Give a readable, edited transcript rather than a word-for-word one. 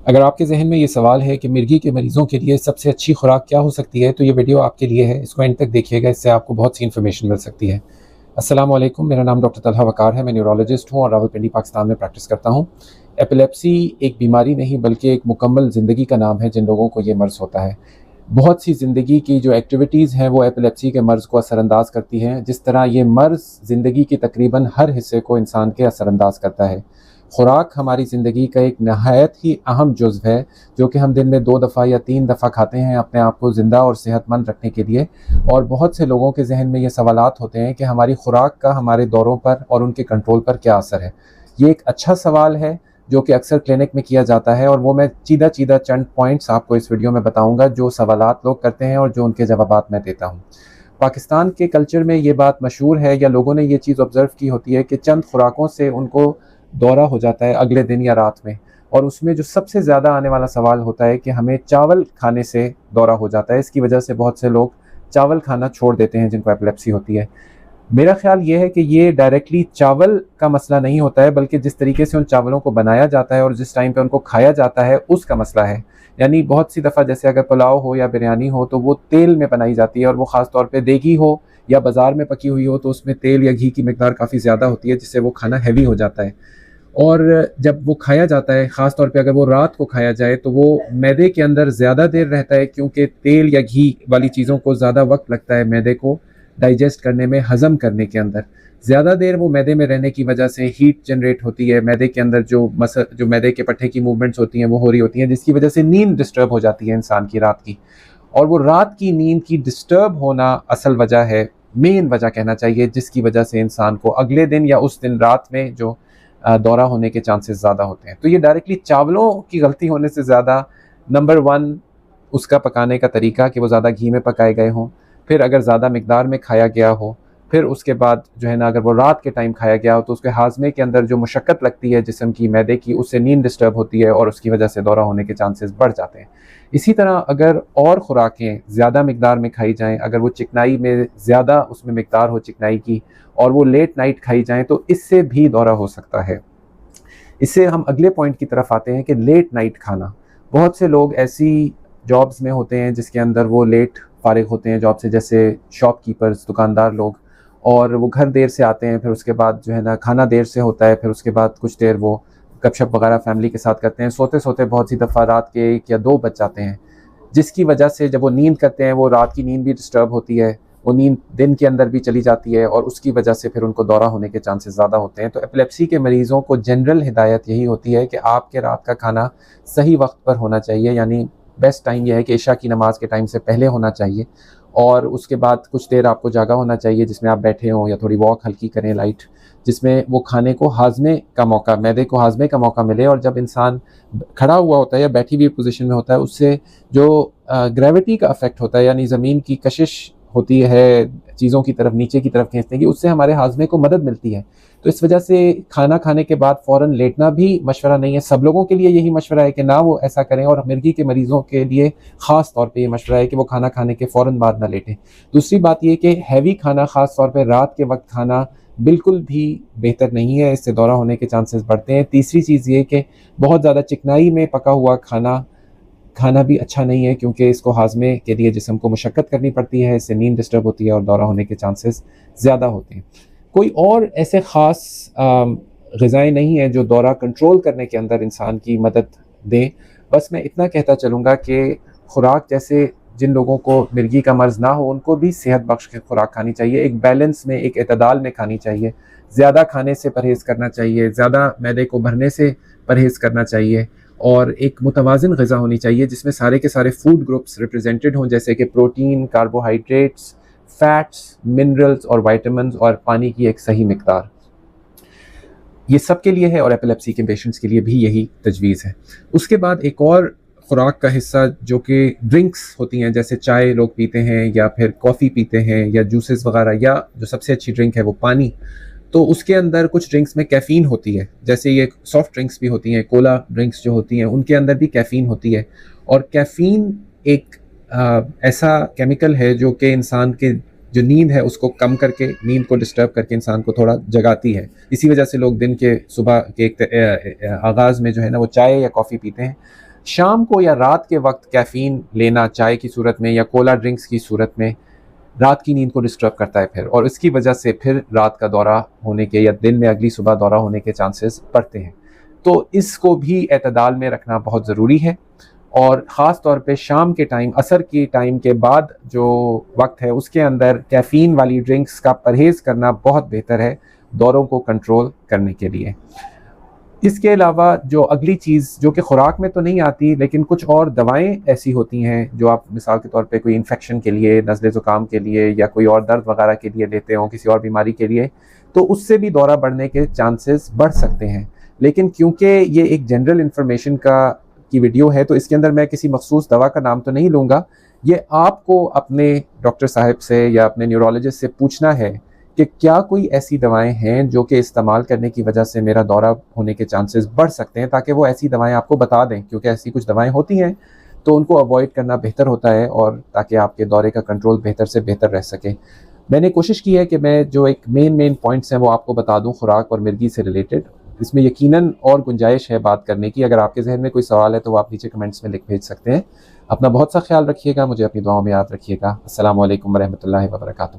अगर आपके ज़हन में ये सवाल है कि मिर्गी के मरीज़ों के लिए सबसे अच्छी खुराक क्या हो सकती है, तो ये वीडियो आपके लिए है। इसको एंड तक देखिएगा, इससे आपको बहुत सी इन्फॉर्मेशन मिल सकती है। अस्सलाम वालेकुम, मेरा नाम डॉक्टर तलहा वक़ार है। मैं न्यूरोलॉजिस्ट हूँ और रावलपिंडी, पाकिस्तान में प्रैक्टिस करता हूँ। एपिलेप्सी एक बीमारी नहीं बल्कि एक मुकम्मल ज़िंदगी का नाम है जिन लोगों को ये मर्ज़ होता है। बहुत सी ज़िंदगी की जो एक्टिविटीज़ हैं वो एपिलेप्सी के मर्ज़ को असरअंदाज़ करती हैं। जिस तरह ये मर्ज़ ज़िंदगी की तकरीबन हर हिस्से को इंसान के असरअंदाज़ करता है। खुराक हमारी ज़िंदगी का एक नहायत ही अहम जुज़्व है, जो कि हम दिन में 2 दफ़ा या 3 दफ़ा खाते हैं अपने आप को ज़िंदा और सेहतमंद रखने के लिए। और बहुत से लोगों के ज़हन में ये सवालात होते हैं कि हमारी खुराक का हमारे दौरों पर और उनके कंट्रोल पर क्या असर है। ये एक अच्छा सवाल है जो कि अक्सर क्लिनिक में किया जाता है, और वो मैं सीधा-सीधा चंद पॉइंट्स आपको इस वीडियो में बताऊँगा जो सवालात लोग करते हैं और जो उनके जवाबात मैं देता हूँ। पाकिस्तान के कल्चर में ये बात मशहूर है, या लोगों ने ये चीज़ ऑब्ज़र्व की होती है कि चंद खुराकों से उनको दौरा हो जाता है अगले दिन या रात में। और उसमें जो सबसे ज़्यादा आने वाला सवाल होता है कि हमें चावल खाने से दौरा हो जाता है। इसकी वजह से बहुत से लोग चावल खाना छोड़ देते हैं जिनको एपिलेप्सी होती है। मेरा ख़्याल ये है कि ये डायरेक्टली चावल का मसला नहीं होता है, बल्कि जिस तरीके से उन चावलों को बनाया जाता है और जिस टाइम पे उनको खाया जाता है उसका मसला है। यानी बहुत सी दफ़ा जैसे अगर पुलाव हो या बिरयानी हो तो वो तेल में बनाई जाती है, और वो ख़ास तौर पे देगी हो या बाज़ार में पकी हुई हो तो उसमें तेल या घी की मिकदार काफ़ी ज़्यादा होती है, जिससे वो खाना हैवी हो जाता है। और जब वो खाया जाता है, ख़ास तौर पे अगर वो रात को खाया जाए, तो वो मैदे के अंदर ज़्यादा देर रहता है, क्योंकि तेल या घी वाली चीज़ों को ज़्यादा वक्त लगता है मैदे को डाइजेस्ट करने में, हज़म करने के अंदर। ज़्यादा देर वो मैदे में रहने की वजह से हीट जनरेट होती है, मैदे के अंदर जो मैदे के पट्टे की मूवमेंट्स होती हैं वो हो रही होती हैं, जिसकी वजह से नींद डिस्टर्ब हो जाती है इंसान की रात की। और वो रात की नींद की डिस्टर्ब होना असल वजह है, मेन वजह कहना चाहिए, जिसकी वजह से इंसान को अगले दिन या उस दिन रात में जो दौरा होने के चांसेस ज़्यादा होते हैं। तो ये डायरेक्टली चावलों की गलती होने से ज़्यादा, नंबर 1 उसका पकाने का तरीका कि वो ज़्यादा घी में पकाए गए हों, फिर अगर ज़्यादा मिकदार में खाया गया हो, फिर उसके बाद जो है ना अगर वो रात के टाइम खाया गया हो तो उसके हाज़मे के अंदर जो मुशक्क़त लगती है जिस्म की, मैदे की, उससे नींद डिस्टर्ब होती है और उसकी वजह से दौरा होने के चांसेस बढ़ जाते हैं। इसी तरह अगर और ख़ुराकें ज़्यादा मिकदार में खाई जाएँ, अगर वो चिकनाई में ज़्यादा उसमें मिकदार हो चिकनाई की, और वो लेट नाइट खाई जाएँ, तो इससे भी दौरा हो सकता है। इससे हम अगले पॉइंट की तरफ आते हैं कि लेट नाइट खाना। बहुत से लोग ऐसी जॉब्स में होते हैं जिसके अंदर वो लेट फ़ारिग होते हैं जॉब से, जैसे शॉपकीपर्स, दुकानदार लोग, और वो घर देर से आते हैं, फिर उसके बाद जो है ना खाना देर से होता है, फिर उसके बाद कुछ देर वो गपशप वगैरह फैमिली के साथ करते हैं। सोते-सोते बहुत सी दफ़ा रात के 1 या 2 बज जाते हैं, जिसकी वजह से जब वो नींद करते हैं वो रात की नींद भी डिस्टर्ब होती है, वो नींद दिन के अंदर भी चली जाती है, और उसकी वजह से फिर उनको दौरा होने के चांसेस ज़्यादा होते हैं। तो एपिलेप्सी के मरीज़ों को जनरल हिदायत यही होती है कि आपके रात का खाना सही वक्त पर होना चाहिए, यानी बेस्ट टाइम यह है कि इशा की नमाज़ के टाइम से पहले होना चाहिए, और उसके बाद कुछ देर आपको जागा होना चाहिए जिसमें आप बैठे हों या थोड़ी वॉक हल्की करें लाइट, जिसमें वो खाने को हाज़मे का मौका, मैदे को हाज़मे का मौका मिले। और जब इंसान खड़ा हुआ होता है या बैठी हुई पोजीशन में होता है, उससे जो ग्रेविटी का इफ़ेक्ट होता है, यानी ज़मीन की कशिश होती है चीज़ों की तरफ, नीचे की तरफ खींचने की, उससे हमारे हाज़मे को मदद मिलती है। तो इस वजह से खाना खाने के बाद फ़ौरन लेटना भी मशवरा नहीं है। सब लोगों के लिए यही मशवरा है कि ना वो ऐसा करें, और मिर्गी के मरीज़ों के लिए ख़ास तौर पे ये मशवरा है कि वो खाना खाने के फ़ौरन बाद ना लेटें। दूसरी बात ये कि हैवी खाना, ख़ास तौर पे रात के वक्त खाना, बिल्कुल भी बेहतर नहीं है, इससे दौरा होने के चांसेस बढ़ते हैं। तीसरी चीज़ ये कि बहुत ज़्यादा चिकनाई में पका हुआ खाना खाना भी अच्छा नहीं है, क्योंकि इसको हाज़मे के लिए जिस्म को मशक्क़त करनी पड़ती है, इससे नींद डिस्टर्ब होती है और दौरा होने के चांसेस ज़्यादा होते हैं। कोई और ऐसे ख़ास ग़िज़ाएँ नहीं हैं जो दौरा कंट्रोल करने के अंदर इंसान की मदद दें। बस मैं इतना कहता चलूँगा कि खुराक, जैसे जिन लोगों को मिर्गी का मर्ज़ ना हो उनको भी सेहत बख्श के खुराक खानी चाहिए, एक बैलेंस में, एक एतदाल में खानी चाहिए। ज़्यादा खाने से परहेज़ करना चाहिए, ज़्यादा मैदे को भरने से परहेज़ करना चाहिए, और एक मुतवाज़िन ग़िज़ा होनी चाहिए जिसमें सारे के सारे फूड ग्रुप्स रिप्रेजेंटेड हों, जैसे कि प्रोटीन, कार्बोहाइड्रेट्स, फैट्स, मिनरल्स और विटामिन्स, और पानी की एक सही मिकदार। ये सब के लिए है, और एपिलेप्सी के पेशेंट्स के लिए भी यही तजवीज़ है। उसके बाद एक और खुराक का हिस्सा जो कि ड्रिंक्स होती हैं, जैसे चाय लोग पीते हैं या फिर कॉफ़ी पीते हैं या जूसेस वगैरह, या जो सबसे अच्छी ड्रिंक है वो पानी। तो उसके अंदर कुछ ड्रिंक्स में कैफ़ीन होती है, जैसे ये सॉफ्ट ड्रिंक्स भी होती हैं, कोला ड्रिंक्स जो होती हैं उनके अंदर भी कैफ़ीन होती है। और कैफ़ीन एक ऐसा केमिकल है जो कि इंसान के जो नींद है उसको कम करके, नींद को डिस्टर्ब करके इंसान को थोड़ा जगाती है। इसी वजह से लोग दिन के सुबह के एक आगाज़ में जो है ना वो चाय या कॉफ़ी पीते हैं। शाम को या रात के वक्त कैफ़ीन लेना चाय की सूरत में या कोला ड्रिंक्स की सूरत में रात की नींद को डिस्टर्ब करता है फिर, और इसकी वजह से फिर रात का दौरा होने के या दिन में अगली सुबह दौरा होने के चांसेस बढ़ते हैं। तो इसको भी एतदाल में रखना बहुत ज़रूरी है, और ख़ास तौर पे शाम के टाइम, असर की टाइम के बाद जो वक्त है उसके अंदर कैफ़ीन वाली ड्रिंक्स का परहेज़ करना बहुत बेहतर है दौरों को कंट्रोल करने के लिए। इसके अलावा जो अगली चीज़ जो कि खुराक में तो नहीं आती, लेकिन कुछ और दवाएं ऐसी होती हैं जो आप मिसाल के तौर पे कोई इन्फेक्शन के लिए, नज़ले ज़ुकाम के लिए या कोई और दर्द वगैरह के लिए लेते हो, किसी और बीमारी के लिए, तो उससे भी दौरा बढ़ने के चांसेस बढ़ सकते हैं। लेकिन क्योंकि ये एक जनरल इन्फॉर्मेशन की वीडियो है, तो इसके अंदर मैं किसी मखसूस दवा का नाम तो नहीं लूँगा। ये आपको अपने डॉक्टर साहब से या अपने न्यूरोलॉजिस्ट से पूछना है कि क्या कोई ऐसी दवाएं हैं जो कि इस्तेमाल करने की वजह से मेरा दौरा होने के चांसेस बढ़ सकते हैं, ताकि वो ऐसी दवाएं आपको बता दें, क्योंकि ऐसी कुछ दवाएं होती हैं तो उनको अवॉइड करना बेहतर होता है, और ताकि आपके दौरे का कंट्रोल बेहतर से बेहतर रह सके। मैंने कोशिश की है कि मैं जो एक मेन पॉइंट्स हैं वो आपको बता दूं खुराक और मिर्गी से रिलेटेड। इसमें यकीनन और गुंजाइश है बात करने की। अगर आपके जहन में कोई सवाल है तो वो आप नीचे कमेंट्स में लिख भेज सकते हैं। अपना बहुत सा ख्याल रखिएगा, मुझे अपनी दुआओं में याद रखिएगा। अस्सलाम वालेकुम रहमतुल्लाहि व बरकातुहू।